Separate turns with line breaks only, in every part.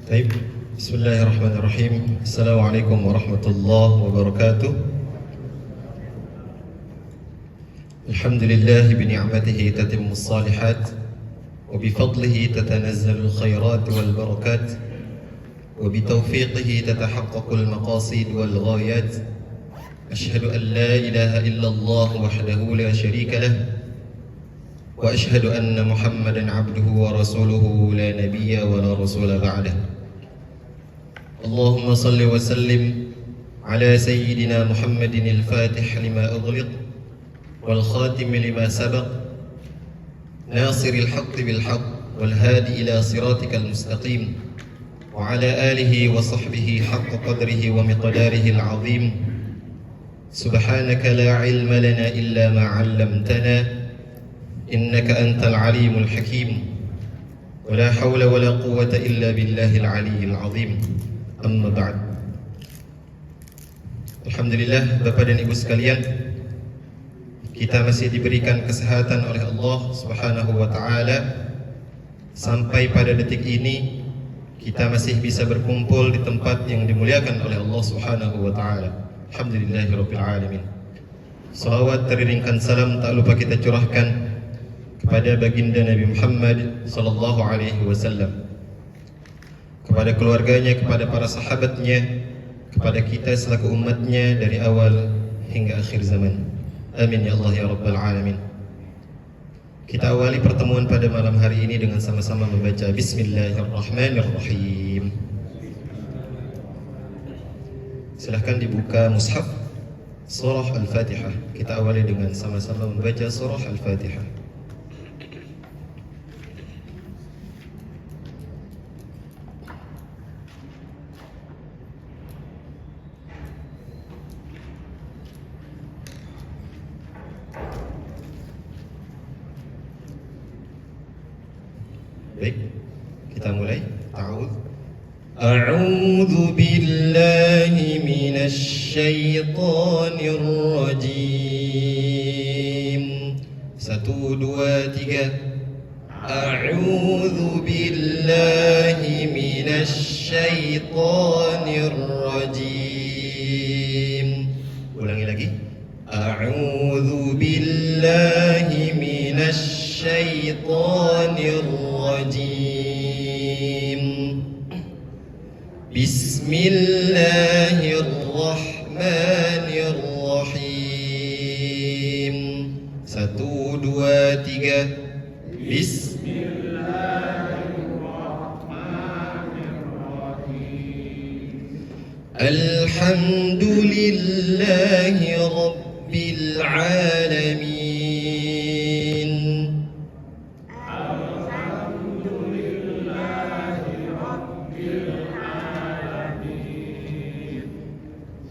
Baik, Bismillahirrahmanirrahim. Assalamualaikum warahmatullahi wabarakatuh. Alhamdulillah bini'matihi tatimmus salihat wa bifadlihi tatanazzalul khairat wal barakat wa bitaufiqihi tatahaqqaqul maqasid wal ghayat. Ashhadu an la ilaha illallah wahdahu la sharika lah wa ashhadu anna Muhammadan abduhu wa rasuluhu la nabiyya wa la rasula ba'dah. اللهم صل وسلم على سيدنا محمد الفاتح لما أغلق والخاتم لما سبق ناصر الحق بالحق والهادي إلى صراطك المستقيم وعلى آله وصحبه حق قدره ومقداره العظيم. سبحانك لا علم لنا إلا ما علمتنا إنك أنت العليم الحكيم ولا حول ولا قوة إلا بالله العلي العظيم. Amma ba'd. Alhamdulillah, Bapak dan Ibu sekalian, kita masih diberikan kesehatan oleh Allah Subhanahu wa taala. Sampai pada detik ini kita masih bisa berkumpul di tempat yang dimuliakan oleh Allah Subhanahu wa taala. Alhamdulillahirabbil alamin. Salawat teriringkan salam tak lupa kita curahkan kepada baginda Nabi Muhammad sallallahu alaihi wasallam, kepada keluarganya, kepada para sahabatnya, kepada kita selaku umatnya dari awal hingga akhir zaman. Amin ya Allah ya Rabbal Alamin. Kita awali pertemuan pada malam hari ini dengan sama-sama membaca Bismillahirrahmanirrahim. Silahkan dibuka mushaf surah Al-Fatihah. Kita awali dengan sama-sama membaca surah Al-Fatihah. Baik, kita mulai. A'udzu billahi minasy syaithanir rajim. 1 2 3. A'udzu billahi minasy syaithanir rajim. Ulangi lagi. A'udzu billahi minasy syaitanir rajim. Bismillahirrahmanirrahim. 1 2 3. Bismillahirrahmanirrahim. Alhamdulillahi rabbil alamin.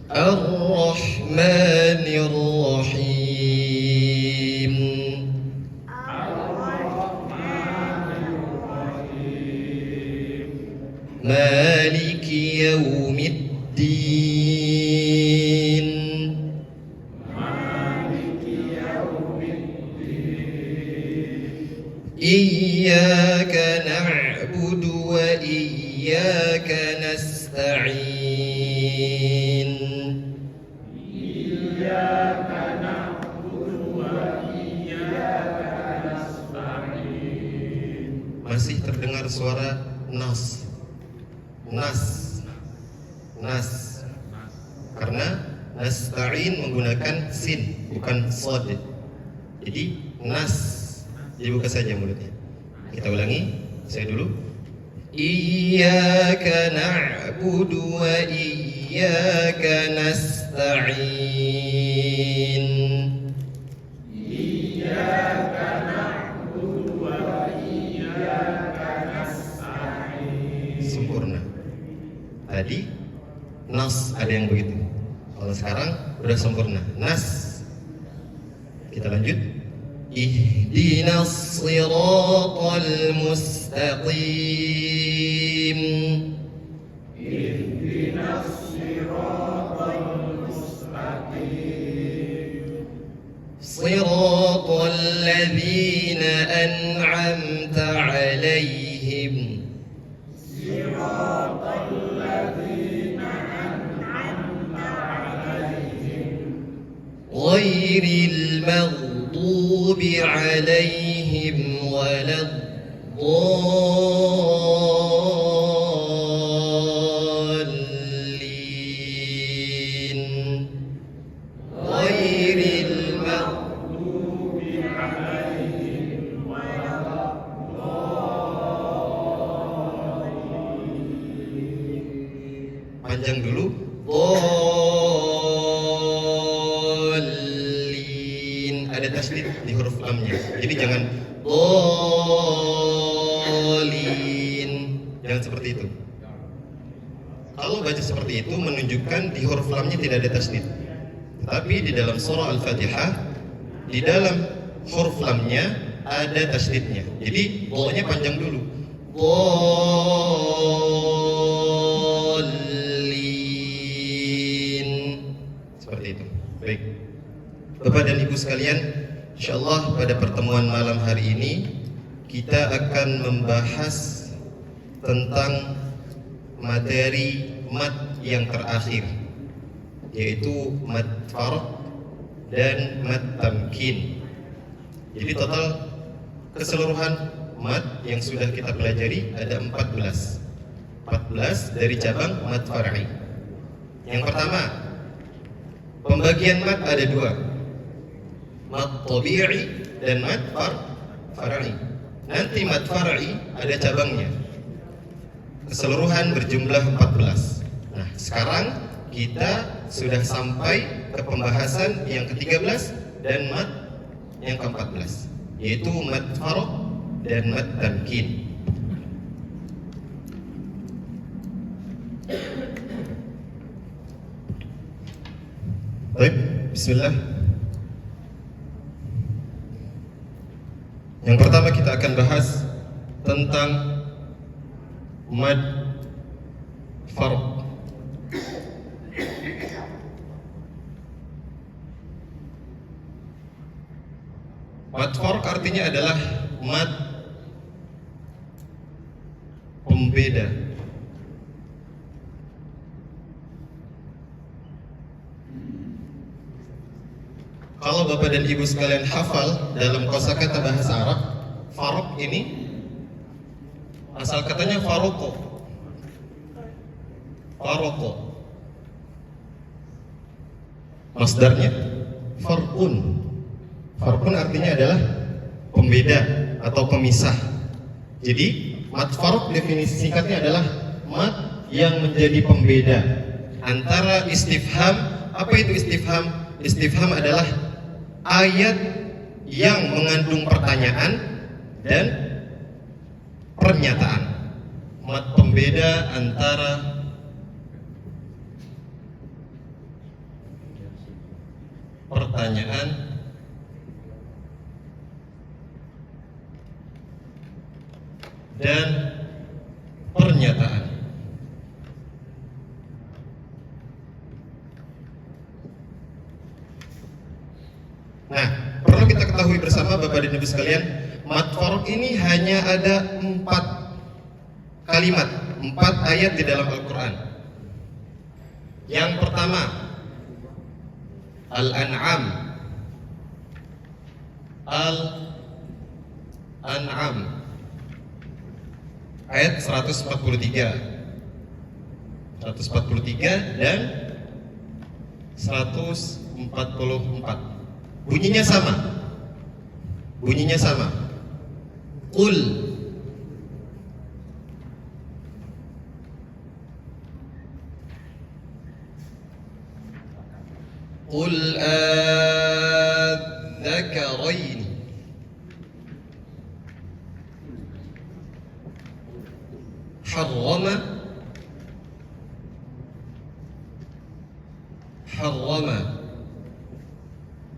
Ar-Rahmanir Rahim. Maliki Yawmiddin. Iyyaka na'budu wa iyyaka nasta'in. Masih terdengar suara nas. Karena nasta'in menggunakan sin, bukan shad. Jadi nas, dibuka saja mulutnya. Kita ulangi, saya dulu. Iyyaka na'budu wa iyyaka nasta'in. Sempurna. Tadi nas ada yang begitu. Kalau sekarang udah sempurna. Nas. Kita lanjut. Ihdinas siratal mustaqim. Ihdinas siratal mustaqim. Siratal ladzina an'amta 'alaihim. Siratal عليهم ولا الضالين غير المغضوب عليهم ولا الضالين. Panjang dulu. Dhalin, ada tasydid di huruf lamnya. Jadi jangan dhalin, jangan seperti itu. Kalau baca seperti itu menunjukkan di huruf lamnya tidak ada tasydid. Tetapi di dalam surah Al-Fatihah, di dalam huruf lamnya ada tasydidnya. Jadi dha-nya panjang dulu. Seperti itu. Baik. Bapak dan Ibu sekalian, insyaallah pada pertemuan malam hari ini kita akan membahas tentang materi mad yang terakhir, yaitu mad farq dan mad tamkin. Jadi total keseluruhan mad yang sudah kita pelajari ada 14 dari cabang mad far'i. Yang pertama, pembagian mad ada dua, mad tabi'i dan mad far'i. Nanti mad far'i ada cabangnya, keseluruhan berjumlah 14. Nah, sekarang kita sudah sampai ke pembahasan yang ke-13 dan mad yang ke-14, yaitu mad farq dan mad tamkin. Baik, bismillah. Yang pertama kita akan bahas tentang mad farq. Mad farq artinya adalah mad pembeda. Kalau Bapak dan Ibu sekalian hafal dalam kosakata bahasa Arab, farq ini asal katanya faroko. Masdarnya farqun. Farqun artinya adalah pembeda atau pemisah. Jadi mad farq definisi singkatnya adalah mad yang menjadi pembeda antara istifham. Apa itu istifham? Istifham adalah ayat yang mengandung pertanyaan dan pernyataan. Mad pembeda antara pertanyaan dan pernyataan. Nah, perlu kita ketahui bersama Bapak dan Ibu sekalian, mad farq ini hanya ada 4 kalimat, 4 ayat di dalam Al-Quran. Yang pertama, Al-An'am. Al-An'am ayat 143 dan 144. Bunyinya sama. Qul adzakarain harrama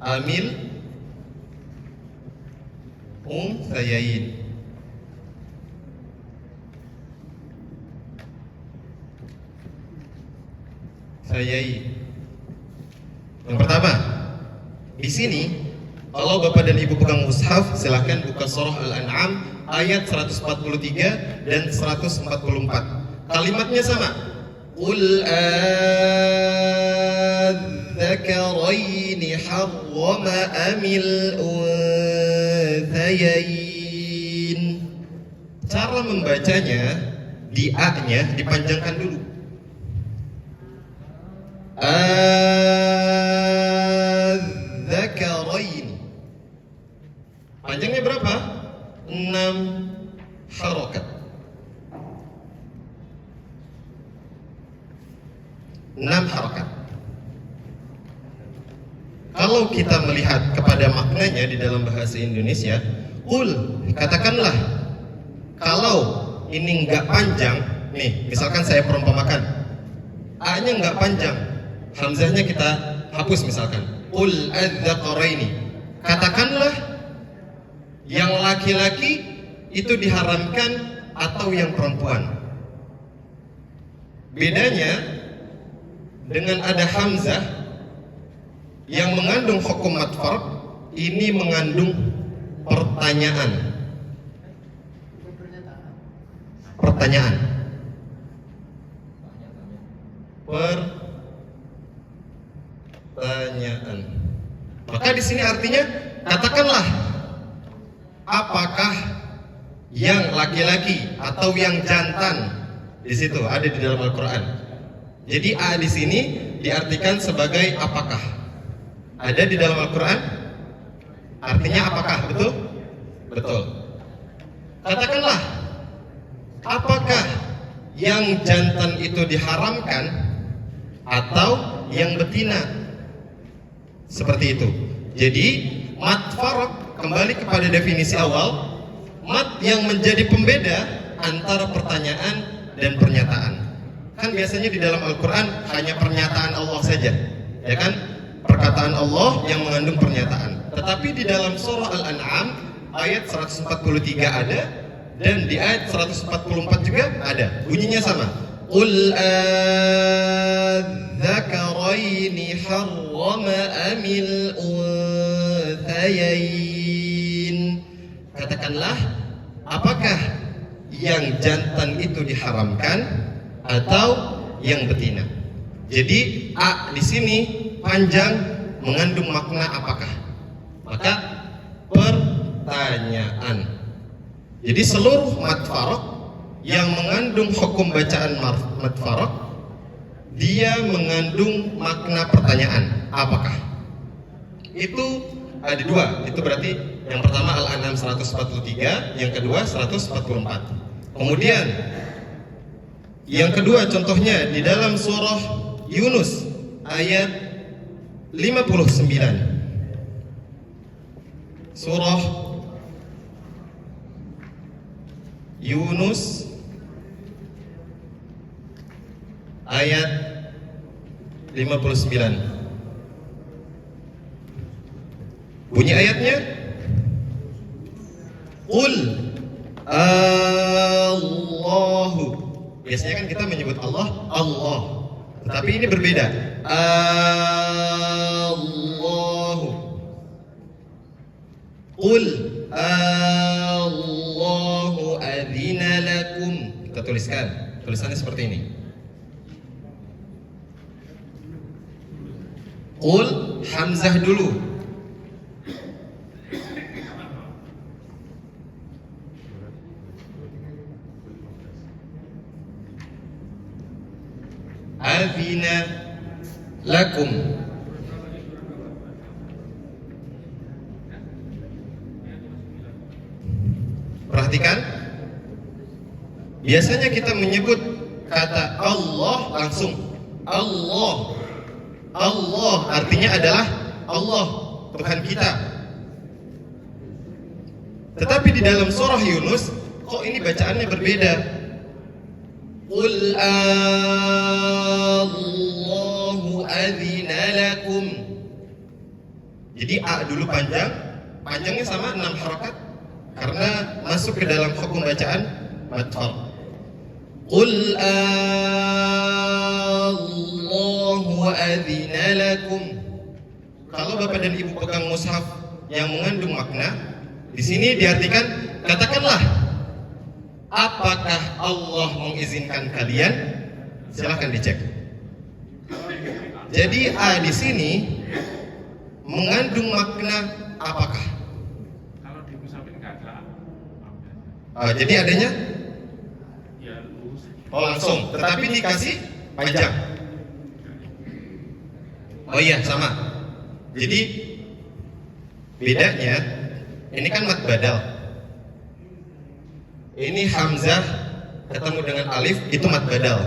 amil unthayain. Yang pertama, di sini kalau Bapak dan Ibu pegang mushaf, silahkan buka surah Al-An'am ayat 143 dan 144. Kalimatnya sama. Qul adzakaraini harrama amil unthayain. Cara membacanya, di A-nya dipanjangkan dulu. Adzakarain. Panjangnya berapa? 6 harakat. 6 harakat. Kalau kita melihat kepada maknanya di dalam bahasa Indonesia, katakanlah kalau ini nggak panjang, nih misalkan saya perumpamakan, A-nya nggak panjang, hamzahnya kita hapus misalkan, adzakaraini. Katakanlah yang laki-laki itu diharamkan atau yang perempuan. Bedanya dengan ada hamzah yang mengandung hukum matfar, ini mengandung pertanyaan. Pertanyaan. Maka di sini artinya katakanlah apakah yang laki-laki atau yang jantan. Di situ ada di dalam Al-Qur'an. Jadi A di sini diartikan sebagai apakah. Ada di dalam Al-Qur'an. Artinya apakah, betul? Betul. Katakanlah apakah yang jantan itu diharamkan atau yang betina? Seperti itu. Jadi mat farq kembali kepada definisi awal, mat yang menjadi pembeda antara pertanyaan dan pernyataan. Kan biasanya di dalam Al-Qur'an hanya pernyataan Allah saja, ya kan? Perkataan Allah yang mengandung pernyataan. Tetapi di dalam surah Al-An'am ayat 143 ada, dan di ayat 144 juga ada. Bunyinya sama. Qul adzakaraini harrama amil unthayain. Katakanlah, apakah yang jantan itu diharamkan atau yang betina? Jadi A di sini panjang mengandung makna apakah. Maka pertanyaan. Jadi seluruh mat farq yang mengandung hukum bacaan mat farq, dia mengandung makna pertanyaan. Apakah? Itu ada dua. Itu berarti yang pertama Al-An'am 143, yang kedua 144. Kemudian yang kedua contohnya di dalam surah Yunus ayat 59. Surah Yunus ayat 59. Bunyi ayatnya, Qul Allahu. Biasanya kan kita menyebut Allah, Allah. Tetapi ini berbeda. Allahu. Qul Allahu adzina lakum. Kita tuliskan. Tulisannya seperti ini. Qul hamzah dulu. Adzina lakum. Perhatikan, biasanya kita menyebut kata Allah langsung Allah. Allah artinya adalah Allah, Tuhan kita. Tetapi di dalam surah Yunus, kok ini bacaannya berbeda? Qul Allahu adzina lakum. Jadi A dulu panjang, panjangnya sama 6 harakat karena masuk ke dalam hukum bacaan mat farq. Qul Allahu adzina lakum. Kalau Bapak dan Ibu pegang mushaf yang mengandung makna, di sini diartikan katakanlah, apakah Allah mengizinkan kalian? Silahkan dicek. Jadi A di sini mengandung makna apakah. Jadi adanya langsung, tetapi dikasih panjang. Oh iya, sama. Jadi bedanya, ini kan mad badal. Ini hamzah ketemu dengan alif, itu mad badal.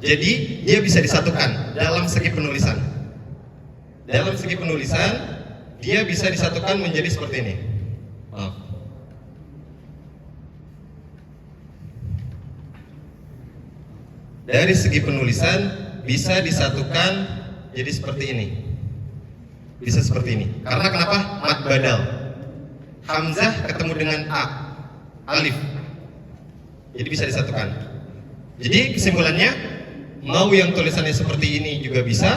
Jadi dia bisa disatukan dalam segi penulisan. Dalam segi penulisan dia bisa disatukan menjadi seperti ini. Dari segi penulisan bisa disatukan jadi seperti ini. Bisa seperti ini. Karena kenapa? Mad badal. Hamzah ketemu dengan alif. Jadi bisa disatukan. Jadi kesimpulannya, mau yang tulisannya seperti ini juga bisa,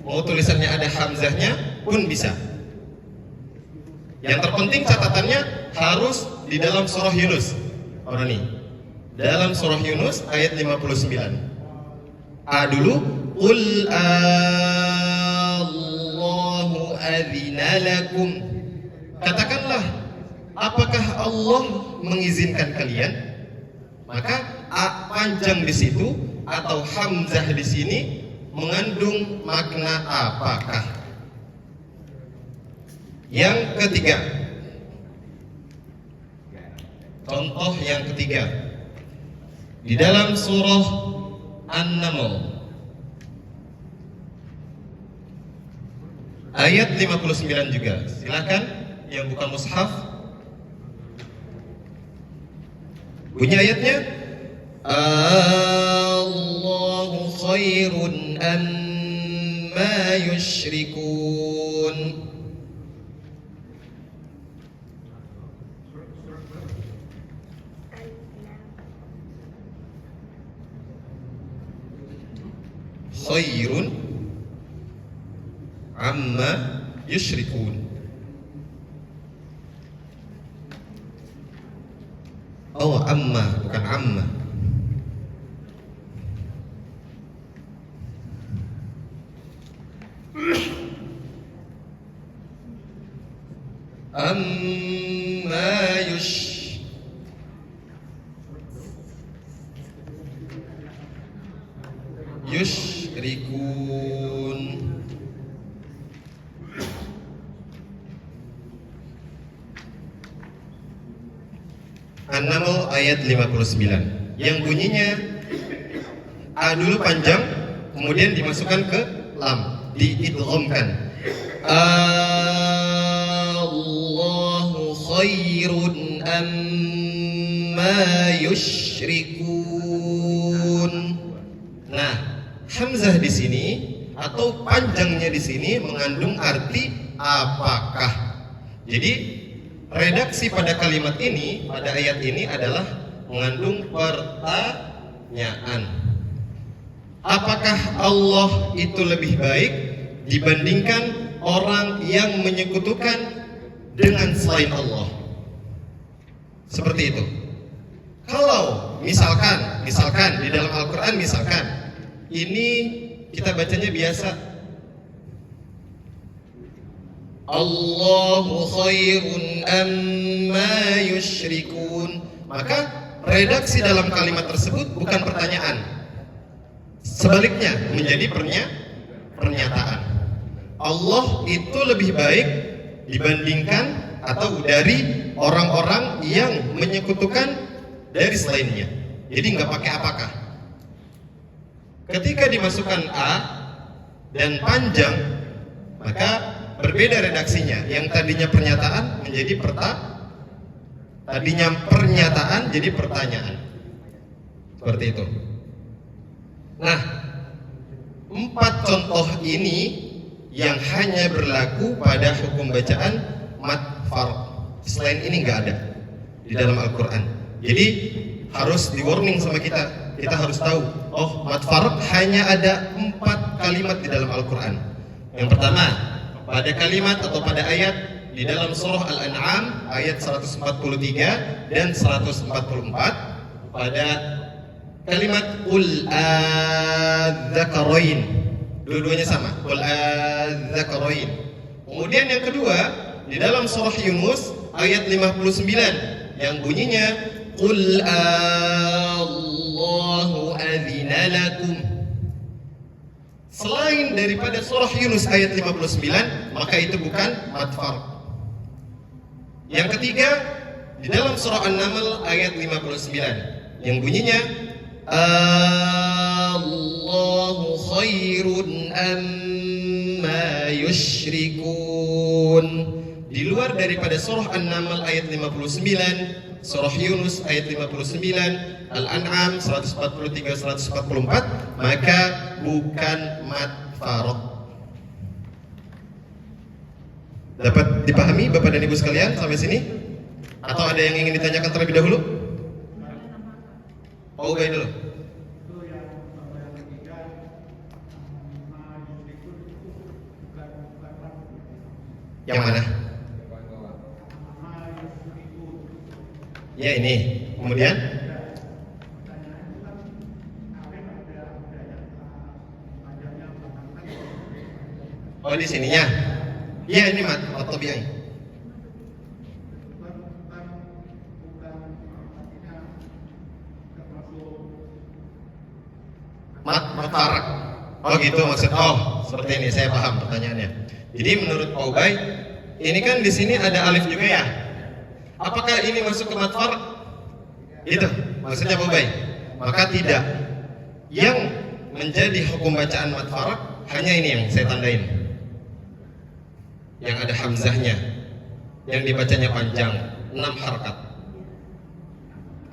mau tulisannya ada hamzahnya pun bisa. Yang terpenting catatannya harus di dalam surah Yunus. Orang nih. Dalam surah Yunus ayat 59. Dulu, qul Allahu adzina lakum. Katakanlah, apakah Allah mengizinkan kalian? Maka panjang di situ atau hamzah di sini mengandung makna apakah? Yang ketiga, contoh yang ketiga di dalam surah An-Naml ayat 59 juga. Silakan yang bukan mushaf. Bunyi ayatnya, Allahu khairun amma yushrikun. Khairun amma yushrikun. Oh, amma, bukan amma. Amma yushrikun. An-Naml ayat 59 yang bunyinya dulu panjang, kemudian dimasukkan ke lam, diidghamkan. Allahu khairun amma yushrikun. Nah, hamzah di sini atau panjangnya di sini mengandung arti apakah. Jadi redaksi pada kalimat ini, pada ayat ini adalah mengandung pertanyaan. Apakah Allah itu lebih baik dibandingkan orang yang menyekutukan dengan selain Allah? Seperti itu. Kalau misalkan di dalam Al-Quran misalkan ini kita bacanya biasa, Allahu khairun amma yushrikun, maka redaksi dalam kalimat tersebut bukan pertanyaan, sebaliknya menjadi pernyataan. Allah itu lebih baik dibandingkan atau dari orang-orang yang menyekutukan dari selainnya. Jadi nggak pakai apakah. Ketika dimasukkan dan panjang, maka berbeda redaksinya. Yang tadinya pernyataan menjadi tadinya pernyataan jadi pertanyaan. Seperti itu. Nah, 4 contoh ini yang hanya berlaku pada hukum bacaan mad farq. Selain ini nggak ada di dalam Al-Quran. Jadi harus di warning sama kita. Kita harus tahu, oh, mad farq hanya ada 4 kalimat di dalam Al-Quran. Yang pertama, pada kalimat atau pada ayat di dalam surah Al-An'am ayat 143 dan 144, pada kalimat qul adzakarain, dua-duanya sama, qul adzakarain. Kemudian yang kedua di dalam surah Yunus ayat 59 yang bunyinya Qul Allahu adzina lakum. Selain daripada surah Yunus ayat 59, maka itu bukan mad farq. Yang ketiga, di dalam surah An-Naml ayat 59 yang bunyinya Allahu khairun amma yusyrikun. Di luar daripada surah An-Naml ayat 59, surah Yunus ayat 59, Al-An'am 143 144, maka bukan mad farq. Dapat dipahami Bapak dan Ibu sekalian sampai sini? Atau ada yang ingin ditanyakan terlebih dahulu? Oh, baik dulu. Yang mana? Ya ini. Kemudian? Oh, di sininya. Ya ini mat tabi'i. Mat farq. Oh gitu maksud. Oh, seperti ini saya paham pertanyaannya. Jadi menurut Pak Ubay, ini kan di sini ada alif juga ya. Apakah ini masuk ke mad farq? Itu maksudnya Pak Ubay. Maka tidak. Yang menjadi hukum bacaan mad farq hanya ini yang saya tandain. Yang ada hamzahnya, yang dibacanya panjang, 6 harakat.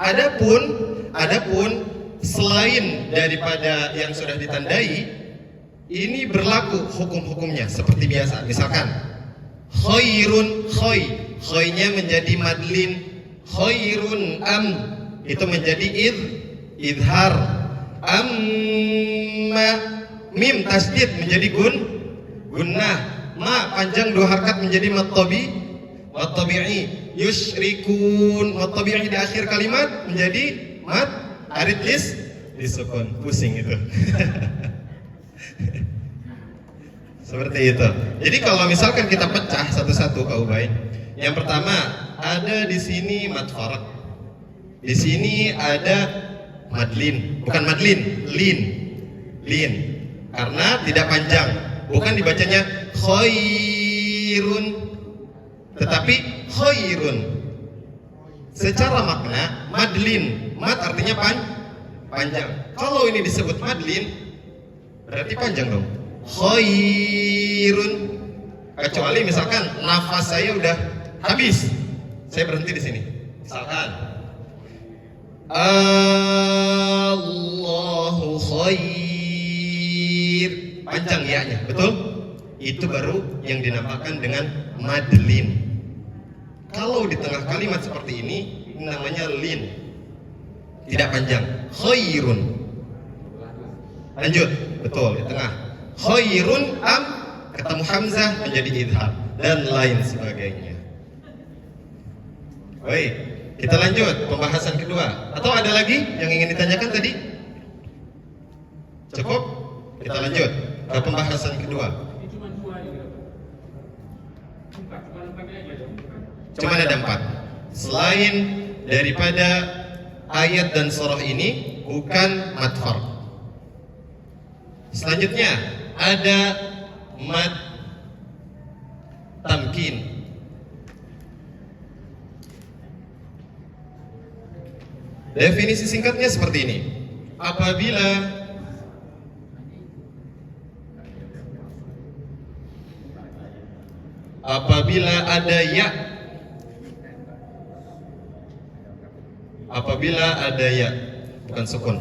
Adapun selain daripada yang sudah ditandai, ini berlaku hukum-hukumnya seperti biasa. Misalkan khairun, khoy-nya menjadi madlin, khairun itu menjadi idhar, amma mim tasdid menjadi gunnah, ma panjang 2 harakat menjadi mad tabi'i, yusyrikun mad tabi'i di akhir kalimat menjadi mad arid disukun. Pusing itu. Seperti itu. Jadi kalau misalkan kita pecah satu-satu Pak Ubay, yang pertama ada di sini mad farq. Di sini ada madlin, bukan madlin, lin. Karena tidak panjang, bukan dibacanya khairun, tetapi khairun. Secara makna madlin, mad artinya panjang. Kalau ini disebut madlin, berarti panjang dong. Khairun. Kecuali misalkan nafas saya udah habis, saya berhenti di sini. Misalkan Allahu khair, panjang ya-nya, betul? Itu baru yang dinamakan dengan madlin. Kalau di tengah kalimat seperti ini namanya lin, tidak panjang. Khairun, lanjut, betul di tengah. Khairun ketemu hamzah menjadi idhar dan lain sebagainya. Baik, kita lanjut pembahasan kedua. Atau ada lagi yang ingin ditanyakan tadi? Cukup? Kita lanjut ke pembahasan kedua. Cuma ada 4. Selain daripada ayat dan surah ini bukan mad farq. Selanjutnya ada mad tamkin. Definisi singkatnya seperti ini. Apabila ada ya, bukan sukun.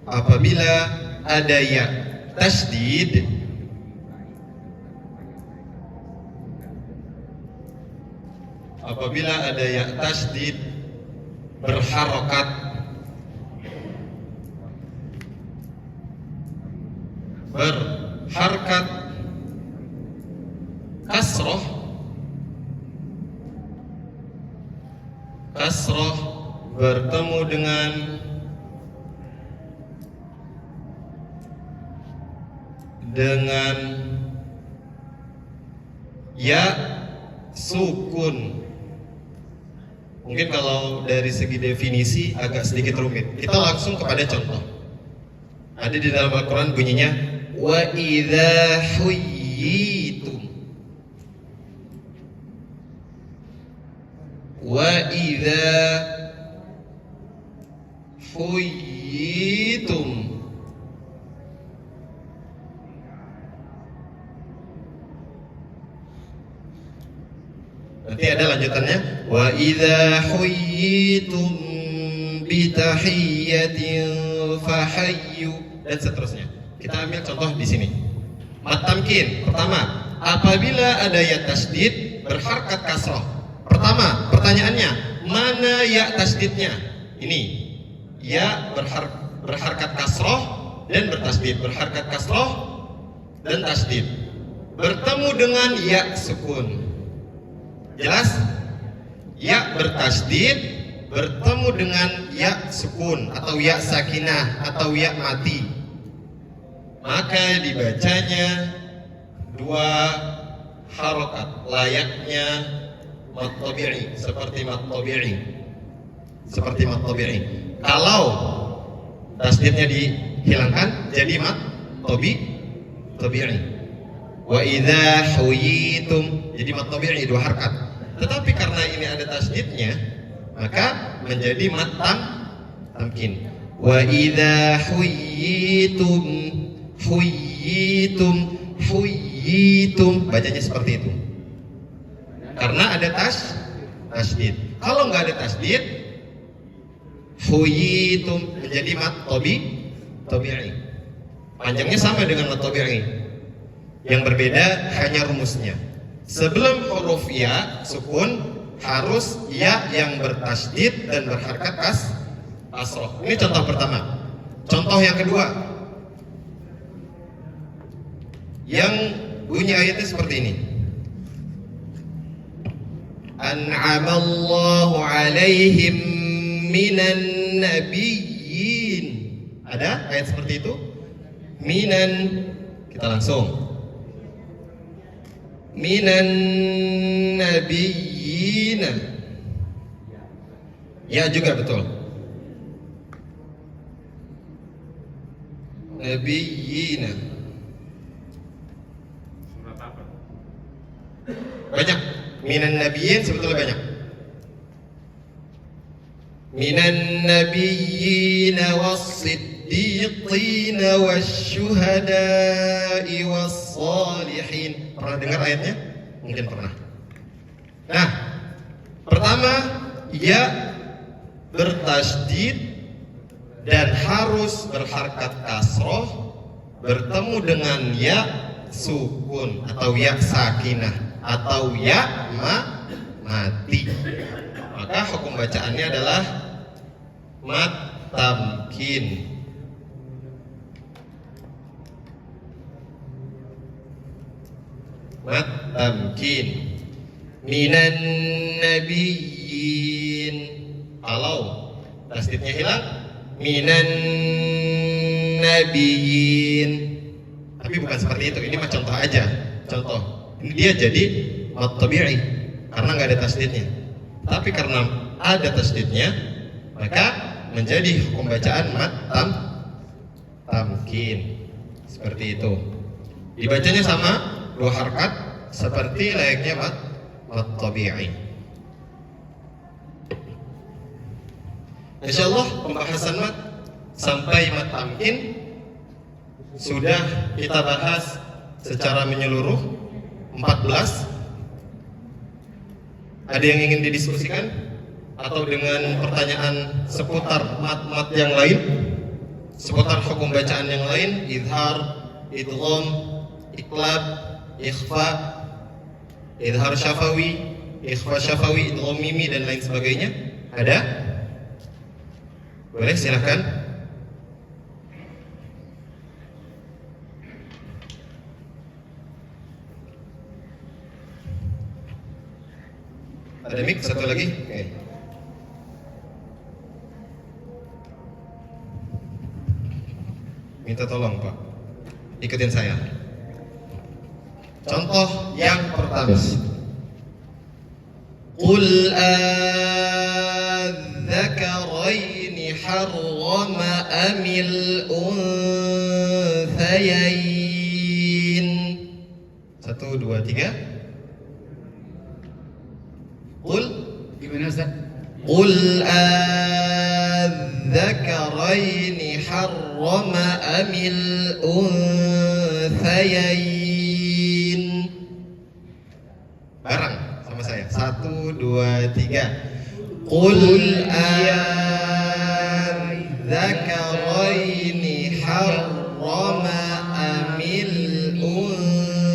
Apabila ada ya tasdid, berharokat, kasroh bertemu dengan ya sukun. Mungkin kalau dari segi definisi agak sedikit rumit. Kita langsung kepada contoh. Ada di dalam Al-Quran bunyinya wa idza huyyitum. Wa idza huyyitum. Nanti ada lanjutannya wa idza huyyitum bi tahiyyatin fahayyu dan seterusnya. Kita ambil contoh di sini. Mat tamkin. Pertama, apabila ada ya tasdid berharkat kasrah. Pertama, pertanyaannya, mana ya tasdidnya? Ini. Ya berharkat kasrah dan bertasdid. Berharkat kasrah dan tasdid. Bertemu dengan ya sukun. Jelas? Ya bertasdid bertemu dengan ya sukun atau ya sakinah atau ya mati, maka dibacanya dua harokat layaknya mat tabi'i, seperti mat tabi'i. Kalau tasdidnya dihilangkan jadi mat tabi'i. Wa idza huyitum jadi mat tabi'i dua harkat. Tetapi karena ini ada tasdidnya, maka menjadi mat tamkin. Wa idza huyitum bacanya seperti itu. Karena ada tasdid. Kalau nggak ada tasdid, huyitum menjadi mat tabi'i. Panjangnya sama dengan mat tabi'i. Yang berbeda hanya rumusnya. Sebelum huruf ya sukun harus ya yang bertasdid dan berharkat kasrah. Ini contoh pertama. Contoh yang kedua, yang bunyi ayatnya seperti ini. An'amallahu alaihim minan nabiyyin. Ada ayat seperti itu? Minan, kita langsung. Minan nabiyyina. Ya juga betul. Nabiyyina. Banyak. Minan nabiyyin sebetulnya banyak. Minan nabiyyina was-siddiqina wasyuhada'i was-salihin. Pernah dengar ayatnya? Mungkin pernah. Nah, pertama ya bertasdid dan harus berharkat kasroh bertemu dengan ya sukun atau ya sakinah atau ya mati. Maka hukum bacaannya adalah mat tamkin. Mat tamkin. Minan nabiyyin. Kalau tasdidnya hilang, minan nabiyyin. Tapi bukan seperti itu. Ini mah contoh aja. Contoh. Ini dia jadi mat tabi'i karena nggak ada tasdidnya. Tapi karena ada tasdidnya, maka menjadi hukum bacaan mat tamkin. Seperti itu. Dibacanya sama dua harkat seperti layaknya mat tabi'i. Insyaallah pembahasan mat sampai mat tamkin sudah kita bahas secara menyeluruh 14. Ada yang ingin didiskusikan atau dengan pertanyaan seputar mat-mat yang lain, seputar hukum bacaan yang lain, idhar, idgham, iqlab, ikhfa, idhar syafawi, ikhfa syafawi, idgham mimi dan lain sebagainya? Ada? Boleh, silakan. Ada mic satu lagi? Oke. Minta tolong Pak, ikutin saya. Contoh yang pertama. Qul adzakaraini harrama amil unthayain. 1, 2, 3. Qul,
Gimana Ustaz?
Qul adzakaraini harrama amil unthayain. Bareng sama saya. 1, 2, 3. Qul adzakaraini harrama amil unthayain.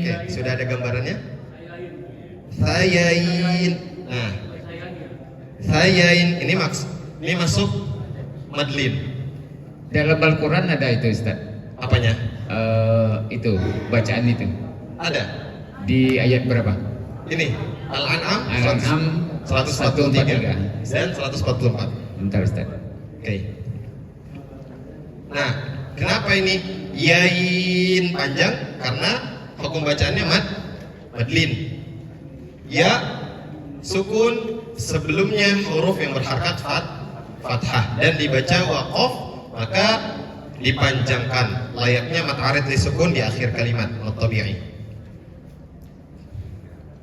Oke, sudah ada gambarannya? Thayain. Nah, thayain ini masuk madlin.
Dalam Al-Quran ada itu Ustaz.
Apanya?
Itu bacaan itu.
Ada.
Di ayat berapa?
Ini Al-An'am
Al-An'am
143 dan 144.
Bentar Ustaz.
Oke. Nah, kenapa ini yain panjang? Karena hukum bacaannya madlin. Ya sukun sebelumnya huruf yang berharakat fathah dan dibaca waqaf, maka dipanjangkan layaknya mat arid li sukun di akhir kalimat tabi'i.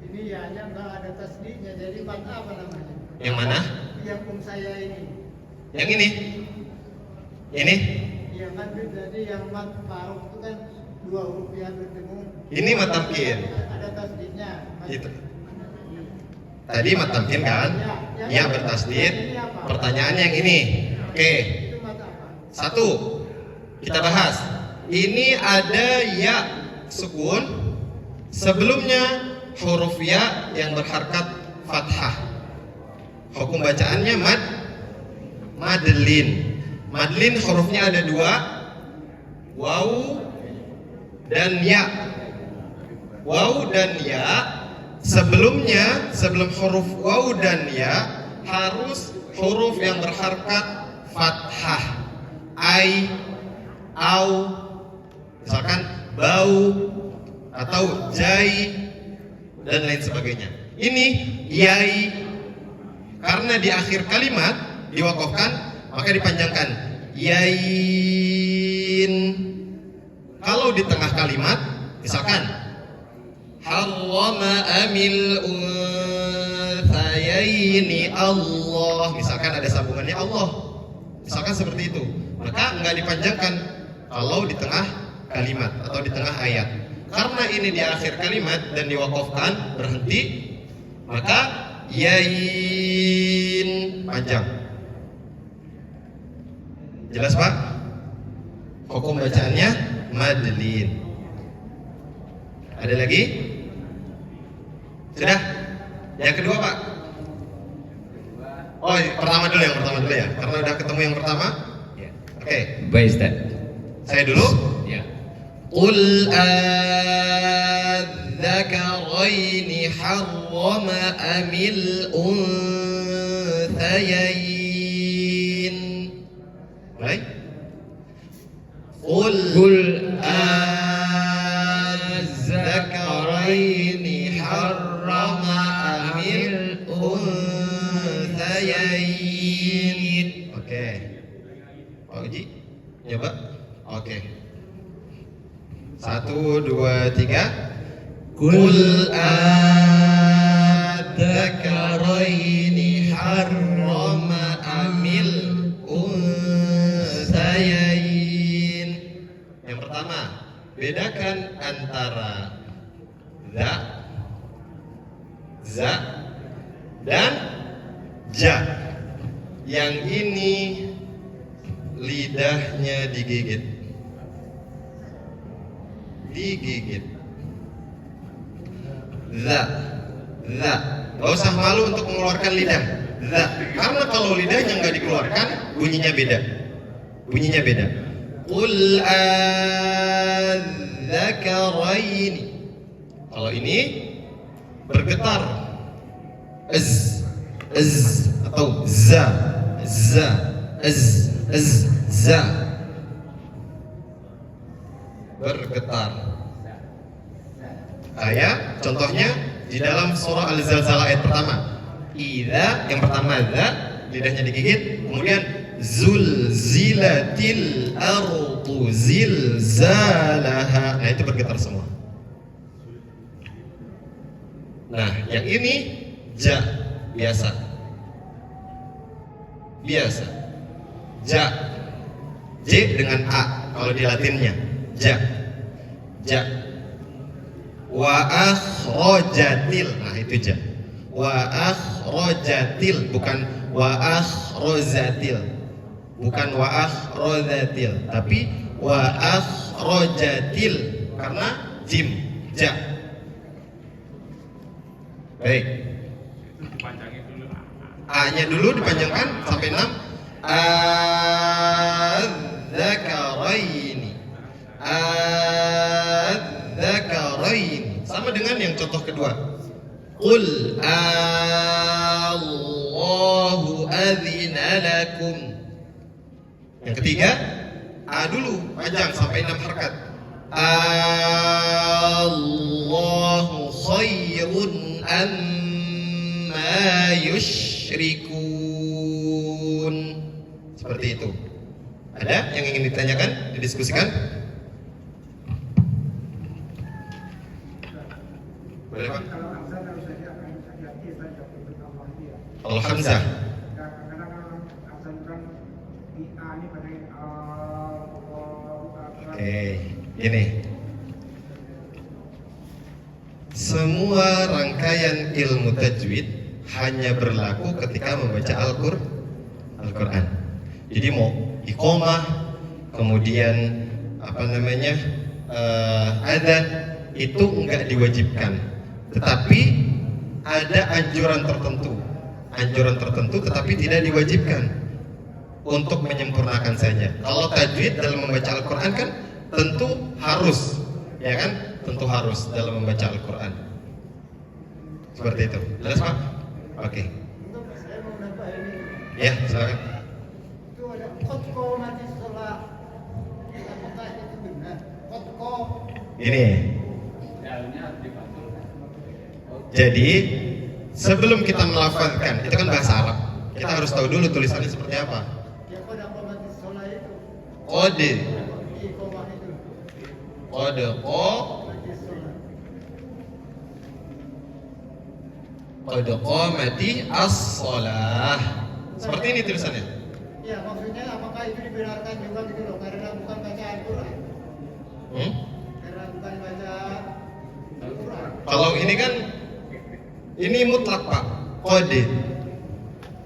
Ini ya-nya nggak ada tasdidnya, jadi mat apa namanya?
Yang mana?
Yang saya ini.
Yang ini? Ini?
Iya kan, jadi yang mat faruk itu kan 2 huruf yang bertemu.
Ini mat tamkin.
Ada tasdidnya.
Itu. Tadi mat tamkin kan? Ya bertasdid. Pertanyaannya yang ini. Oke.
Itu mat apa?
1. Kita bahas. Ini ada ya sukun sebelumnya huruf ya yang berharakat fathah. Hukum bacaannya madlin. Madlin hurufnya ada 2, waw dan ya. Waw dan ya sebelumnya, sebelum huruf waw dan ya harus huruf yang berharakat fathah. Ai, au, misalkan bau atau jai dan lain sebagainya. Ini yai, karena di akhir kalimat diwakafkan maka dipanjangkan yain. Kalau di tengah kalimat misalkan harrama amil unthayaini Allah, misalkan ada sambungannya Allah, misalkan seperti itu, maka nggak dipanjangkan kalau di tengah kalimat atau di tengah ayat. Karena ini di akhir kalimat dan diwakafkan berhenti, maka yain panjang. Jelas Pak? Hukum bacaannya madlin. Ada lagi? Sudah? Yang kedua Pak? Oh, pertama dulu ya, karena udah ketemu yang pertama.
Ya.
Oke.
Baik Ustaz.
Saya dulu.
Ya.
Qul adzakaraini harrama amil unthayain. Mulai.
Qul adzakaraini harrama amil unthayain.
Oke. Pak Uji, coba. Oke. 1, 2, 3. Qul adzakaraini harrama amil unthayain. Yang pertama, bedakan antara za dan ja. Yang ini lidahnya digigit. Za. Gak usah malu untuk mengeluarkan lidah. Za. Karena kalau lidahnya nggak dikeluarkan, bunyinya beda. Qul adzakaraini. Kalau ini bergetar. Az atau za. bergetar. Kayak contohnya di dalam surah Al-Zalzalah ayat pertama. Idza, yang pertama za, lidahnya digigit, kemudian zulzilatil ardu zilzalaha. Nah, itu bergetar semua. Nah, yang ini ja, biasa. Biasa. Ja. J dengan A kalau di Latinnya. Ja. Ja. Wa akhrajatil. Nah, itu ja. Wa akhrajatil, bukan wa akhrazatil. Bukan wa akhrazatil, tapi wa akhrajatil karena jim, ja. Baik. A-nya dulu dipanjangkan sampai 6. Az-zakaraini. Az-zakaraini. Sama dengan yang contoh kedua. Qul Allahu adzina lakum. Yang ketiga, A dulu panjang sampai 6 harakat. Allahu khairun amma yushrikun. Seperti itu. Ada yang ingin ditanyakan, didiskusikan? Boleh, Pak? Kalau Hamzah. Oke, gini. Semua rangkaian ilmu tajwid hanya berlaku ketika membaca Al-Quran. Jadi mau iqamah, kemudian adzan, itu enggak diwajibkan. Tetapi ada anjuran tertentu tetapi tidak diwajibkan untuk menyempurnakan saja. Kalau tajwid dalam membaca Al-Quran kan tentu harus, ya kan? Tentu harus dalam membaca Al-Quran. Seperti itu. Jelas, Pak? Oke.
Untuk saya mau nambah ini.
Ya, silakan.
Itu ada qotko mati sholat. Apakah itu benar? Qotko.
Ini. Jadi sebelum kita melafazkan, itu kan bahasa Arab. Kita harus tahu dulu tulisannya seperti apa.
Ya qad mati sholat itu.
Qad.
Iqamah itu.
Qad
Mati sholat.
qad qamati as-shalah. Seperti ini tulisannya.
Ya, maksudnya apakah itu dibenarkan juga gitu loh, karena bukan baca Al-Quran. Karena bukan baca Al-Quran.
Kalau ini kan ini mutlak, Pak. Qad.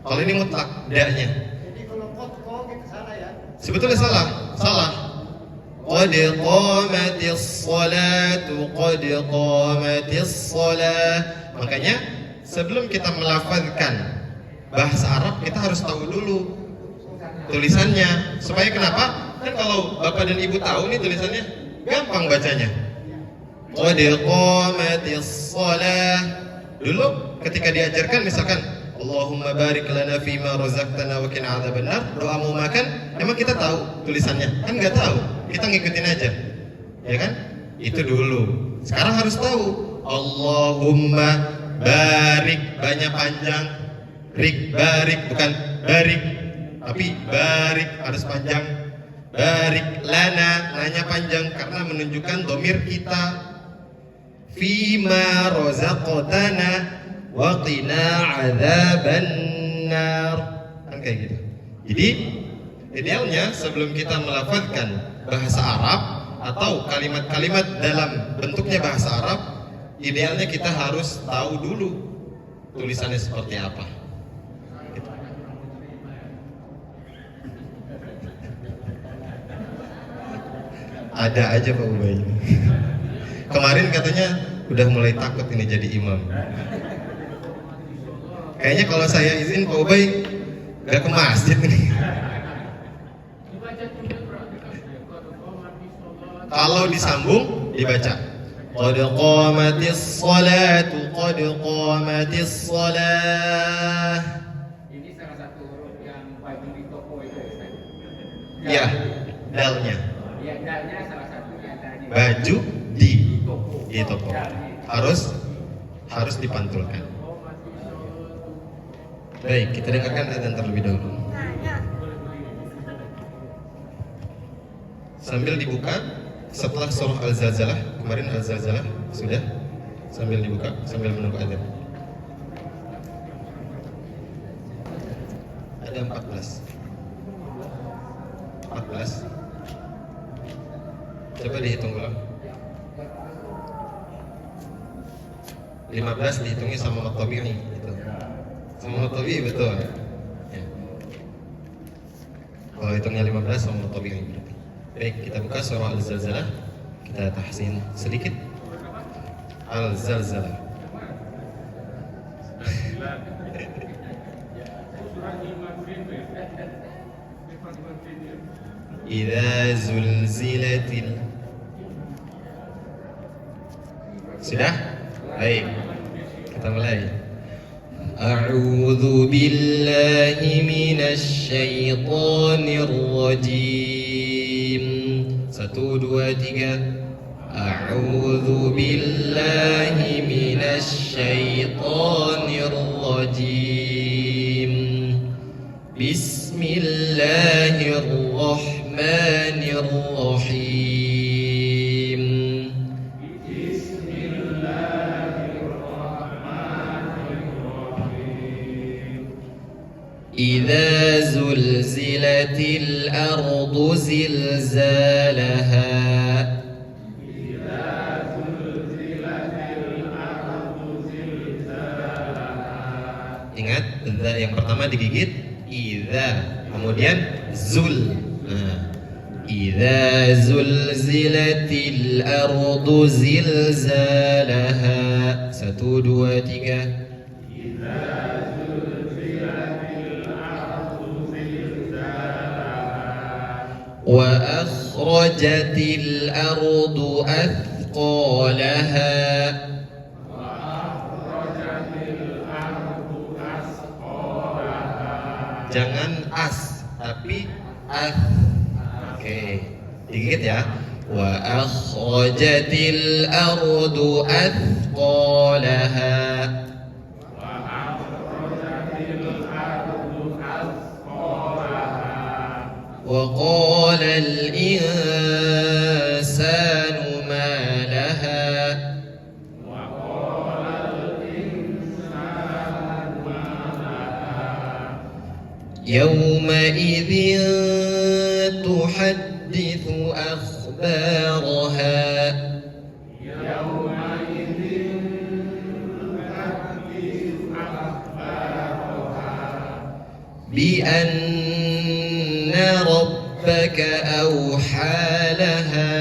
Kalau ini mutlak da-nya.
Jadi kalau qotko gitu salah ya.
Sebetulnya salah. Qad qamatis sholatu, qad qamatis shalah. Makanya sebelum kita melafazkan bahasa Arab, kita harus tahu dulu tulisannya. Supaya kenapa? Kan kalau Bapak dan Ibu tahu nih tulisannya, gampang bacanya. Qad qamatis shalah. Dulu ketika diajarkan misalkan Allahumma barik lana fima razaqtana wa qina adzabannar, doa mau makan, emang kita tahu tulisannya? Kan nggak tahu. Kita ngikutin aja. Ya kan? Itu dulu. Sekarang harus tahu. Allahumma barik, banyak panjang. Barik bukan barik, tapi barik harus panjang. Barik lana, nanya panjang karena menunjukkan dhamir kita. Fima razaqtana wa qina adzabannar. Kan kayak gitu. Jadi idealnya sebelum kita melafazkan bahasa Arab atau kalimat-kalimat dalam bentuknya bahasa Arab, idealnya kita harus tahu dulu tulisannya seperti apa. Gitu. Ada aja Pak Ubay. Kemarin katanya udah mulai takut ini jadi imam. Kayaknya kalau saya izin Pak Ubay gak ke masjid nih. Kalau disambung dibaca qad qamatis sholatu, qad qamatis sholah.
Ini salah satu huruf yang paling di toko itu, Ustaz.
Ya, dalnya.
Ya, dalnya salah satu di antaranya.
baju di toko. Harus dipantulkan. Baik, kita dengarkan azan terlebih dahulu. Sambil dibuka setelah surah Al-Zalzalah, kemarin Al-Zalzalah sudah, sambil dibuka sambil menunggu azan. Ada 14. Coba dihitung ulang. 15 dihitungi sama matabi'i gitu. Sama matabi'i betul. Ya. Kalau hitungnya 15 sama matabi'i berarti. Baik, kita buka surah Al-Zalzalah. Kita tahsin sedikit. Al-Zalzalah. Idza zulzilatil. Sudah? Baik. Kita mulai. A'udzu billahi minasy syaithanir rajim. 1 2 3. A'udzu billahi minasy syaithanir rajim. Bismillahirrahmanirrahim. إذا زلزلت الأرض زلزالها. Ingat, yang pertama digigit idza, kemudian zul. إذا زلزلت الأرض زلزالها. 1 2 3. وأخرجت الأرض أثقالها. Jangan as, tapi as. Oke, digigit ya. وأخرجت الأرض أثقالها. وقال الإنسان ما لها. يومئذ تحدث أخبارها. بأن ربك أوحى لها.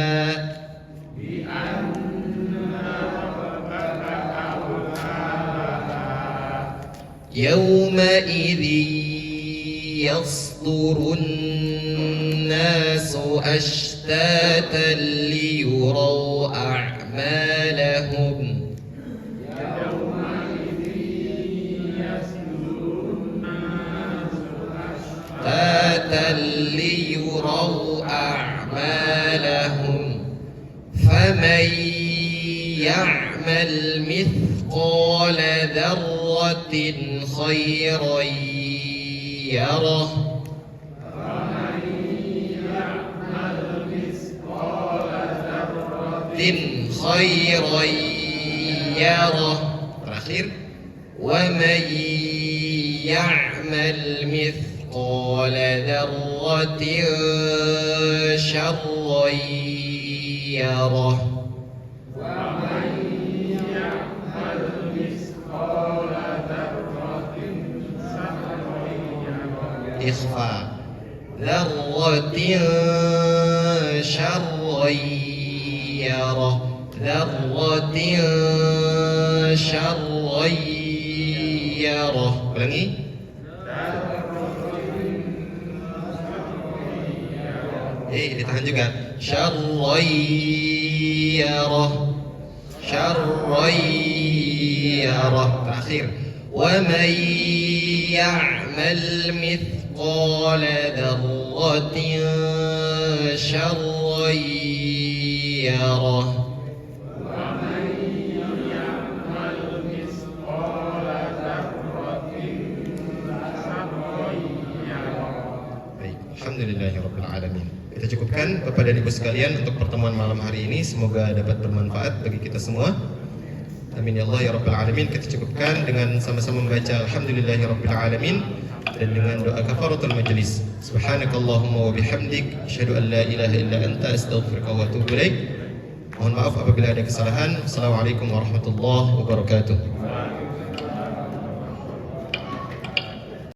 يومئذ يصدر الناس أشتاتا ليروا أعمالهم. ليروا أعمالهم. فمن يعمل مثقال ذرة خيرا يره. خيرا يره. Terakhir. ومن يعمل مثقال ذرة شرا يره. إخفاء. ذرة شرا يره. ذرة شرا يره. Ulangi. Ditahan juga. Syarra yarah. Syarra yarah. Terakhir. Wa man ya'mal mithqala dzarratin syarran يره Baik, alhamdulillahirrabbilalamin. Kita cukupkan Bapak dan Ibu sekalian untuk pertemuan malam hari ini. Semoga dapat bermanfaat bagi kita semua. Amin ya Allah ya Rabbal Alamin. Kita cukupkan dengan sama-sama membaca Alhamdulillahirrabbilalamin dan dengan doa kafaratul majlis. Subhanakallahumma wa bihamdik asyhadu an la ilaha illa anta astaghfiruka wa atubu ilaik. Mohon maaf apabila ada kesalahan. Assalamualaikum warahmatullahi wabarakatuh.